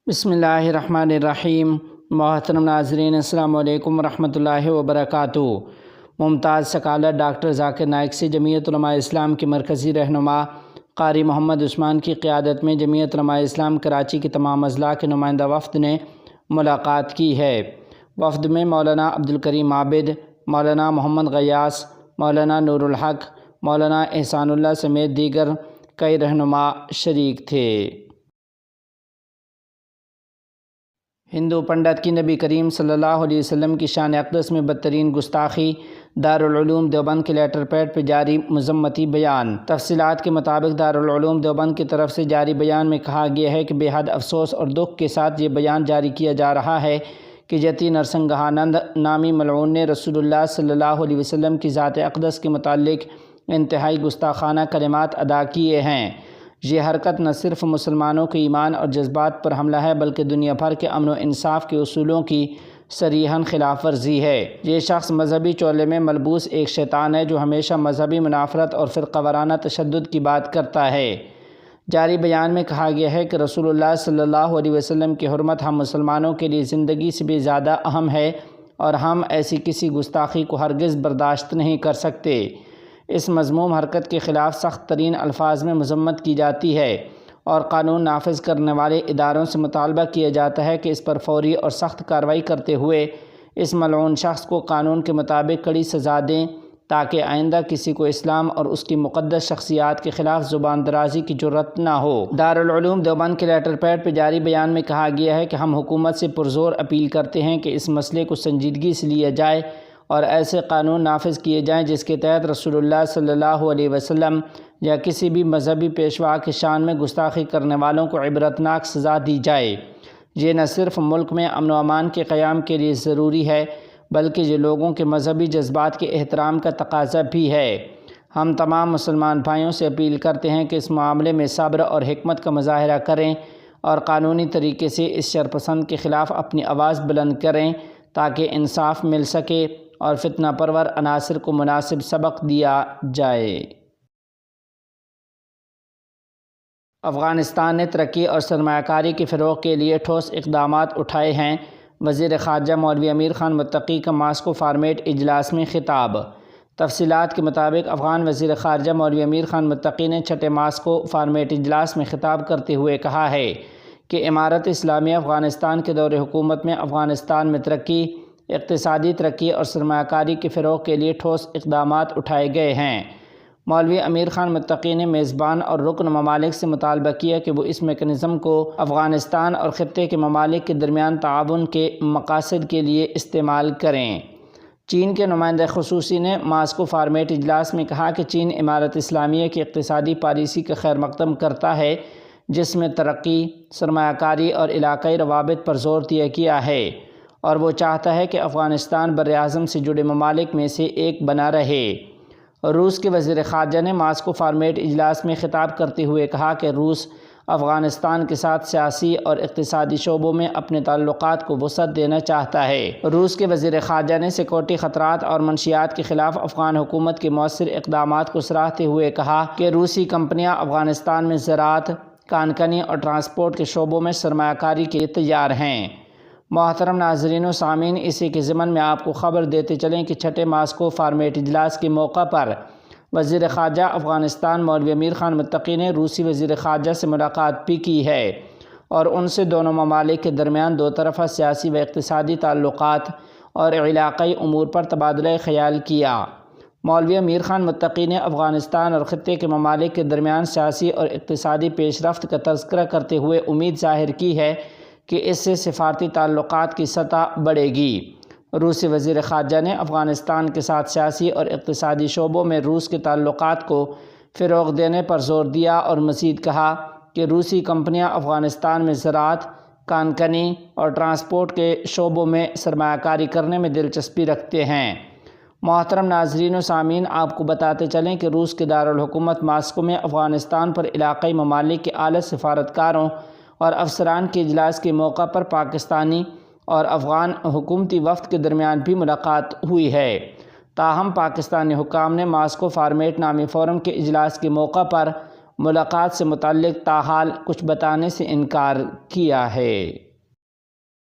بسم اللہ الرحمن الرحیم۔ محترم ناظرین، السلام علیکم ورحمۃ اللہ وبرکاتہ۔ ممتاز سکالر ڈاکٹر ذاکر نائک سے جمعیت علماء اسلام کے مرکزی رہنما قاری محمد عثمان کی قیادت میں جمعیت علماء اسلام کراچی کے تمام اضلاع کے نمائندہ وفد نے ملاقات کی ہے۔ وفد میں مولانا عبدالکریم عابد، مولانا محمد غیاث، مولانا نور الحق، مولانا احسان اللہ سمیت دیگر کئی رہنما شریک تھے۔ ہندو پنڈت کی نبی کریم صلی اللہ علیہ وسلم کی شان اقدس میں بدترین گستاخی، دارالعلوم دیوبند کے لیٹر پیڈ پہ جاری مذمتی بیان۔ تفصیلات کے مطابق دارالعلوم دیوبند کی طرف سے جاری بیان میں کہا گیا ہے کہ بے حد افسوس اور دکھ کے ساتھ یہ بیان جاری کیا جا رہا ہے کہ جتی نرسنگہانند نامی ملعون نے رسول اللہ صلی اللہ علیہ وسلم کی ذات اقدس کے متعلق انتہائی گستاخانہ کلمات ادا کیے ہیں۔ یہ حرکت نہ صرف مسلمانوں کے ایمان اور جذبات پر حملہ ہے بلکہ دنیا بھر کے امن و انصاف کے اصولوں کی صریحاً خلاف ورزی ہے۔ یہ شخص مذہبی چولے میں ملبوس ایک شیطان ہے جو ہمیشہ مذہبی منافرت اور فرقہ وارانہ تشدد کی بات کرتا ہے۔ جاری بیان میں کہا گیا ہے کہ رسول اللہ صلی اللہ علیہ وسلم کی حرمت ہم مسلمانوں کے لیے زندگی سے بھی زیادہ اہم ہے اور ہم ایسی کسی گستاخی کو ہرگز برداشت نہیں کر سکتے۔ اس مذموم حرکت کے خلاف سخت ترین الفاظ میں مذمت کی جاتی ہے اور قانون نافذ کرنے والے اداروں سے مطالبہ کیا جاتا ہے کہ اس پر فوری اور سخت کارروائی کرتے ہوئے اس ملعون شخص کو قانون کے مطابق کڑی سزا دیں تاکہ آئندہ کسی کو اسلام اور اس کی مقدس شخصیات کے خلاف زبان درازی کی جرأت نہ ہو۔ دارالعلوم دیوبند کے لیٹر پیڈ پہ جاری بیان میں کہا گیا ہے کہ ہم حکومت سے پرزور اپیل کرتے ہیں کہ اس مسئلے کو سنجیدگی سے لیا جائے اور ایسے قانون نافذ کیے جائیں جس کے تحت رسول اللہ صلی اللہ علیہ وسلم یا کسی بھی مذہبی پیشوا کی شان میں گستاخی کرنے والوں کو عبرتناک سزا دی جائے۔ یہ نہ صرف ملک میں امن و امان کے قیام کے لیے ضروری ہے بلکہ یہ لوگوں کے مذہبی جذبات کے احترام کا تقاضا بھی ہے۔ ہم تمام مسلمان بھائیوں سے اپیل کرتے ہیں کہ اس معاملے میں صبر اور حکمت کا مظاہرہ کریں اور قانونی طریقے سے اس شرپسند کے خلاف اپنی آواز بلند کریں تاکہ انصاف مل سکے اور فتنہ پرور عناصر کو مناسب سبق دیا جائے۔ افغانستان نے ترقی اور سرمایہ کاری کے فروغ کے لیے ٹھوس اقدامات اٹھائے ہیں۔ وزیر خارجہ مولوی امیر خان متقی کا ماسکو فارمیٹ اجلاس میں خطاب۔ تفصیلات کے مطابق افغان وزیر خارجہ مولوی امیر خان متقی نے چھٹے ماسکو فارمیٹ اجلاس میں خطاب کرتے ہوئے کہا ہے کہ امارت اسلامیہ افغانستان کے دور حکومت میں افغانستان میں ترقی، اقتصادی ترقی اور سرمایہ کاری کے فروغ کے لیے ٹھوس اقدامات اٹھائے گئے ہیں۔ مولوی امیر خان متقی نے میزبان اور رکن ممالک سے مطالبہ کیا کہ وہ اس میکنزم کو افغانستان اور خطے کے ممالک کے درمیان تعاون کے مقاصد کے لیے استعمال کریں۔ چین کے نمائندہ خصوصی نے ماسکو فارمیٹ اجلاس میں کہا کہ چین امارت اسلامیہ کی اقتصادی پالیسی کا خیر مقدم کرتا ہے جس میں ترقی، سرمایہ کاری اور علاقائی روابط پر زور دیا گیا ہے اور وہ چاہتا ہے کہ افغانستان براعظم سے جڑے ممالک میں سے ایک بنا رہے۔ روس کے وزیر خارجہ نے ماسکو فارمیٹ اجلاس میں خطاب کرتے ہوئے کہا کہ روس افغانستان کے ساتھ سیاسی اور اقتصادی شعبوں میں اپنے تعلقات کو وسعت دینا چاہتا ہے۔ روس کے وزیر خارجہ نے سیکورٹی خطرات اور منشیات کے خلاف افغان حکومت کے مؤثر اقدامات کو سراہتے ہوئے کہا کہ روسی کمپنیاں افغانستان میں زراعت، کان کنی اور ٹرانسپورٹ کے شعبوں میں سرمایہ کاری کے لیے تیار ہیں۔ محترم ناظرین و سامعین، اسی کے ضمن میں آپ کو خبر دیتے چلیں کہ چھٹے ماسکو فارمیٹ اجلاس کے موقع پر وزیر خارجہ افغانستان مولوی امیر خان متقی نے روسی وزیر خارجہ سے ملاقات بھی کی ہے اور ان سے دونوں ممالک کے درمیان دو طرفہ سیاسی و اقتصادی تعلقات اور علاقائی امور پر تبادلہ خیال کیا۔ مولوی امیر خان متقی نے افغانستان اور خطے کے ممالک کے درمیان سیاسی اور اقتصادی پیش رفت کا تذکرہ کرتے ہوئے امید ظاہر کی ہے کہ اس سے سفارتی تعلقات کی سطح بڑھے گی۔ روسی وزیر خارجہ نے افغانستان کے ساتھ سیاسی اور اقتصادی شعبوں میں روس کے تعلقات کو فروغ دینے پر زور دیا اور مزید کہا کہ روسی کمپنیاں افغانستان میں زراعت، کان کنی اور ٹرانسپورٹ کے شعبوں میں سرمایہ کاری کرنے میں دلچسپی رکھتے ہیں۔ محترم ناظرین و سامعین، آپ کو بتاتے چلیں کہ روس کے دارالحکومت ماسکو میں افغانستان پر علاقائی ممالک کے اعلیٰ سفارتکاروں اور افسران کے اجلاس کے موقع پر پاکستانی اور افغان حکومتی وفد کے درمیان بھی ملاقات ہوئی ہے۔ تاہم پاکستانی حکام نے ماسکو فارمیٹ نامی فورم کے اجلاس کے موقع پر ملاقات سے متعلق تاحال کچھ بتانے سے انکار کیا ہے۔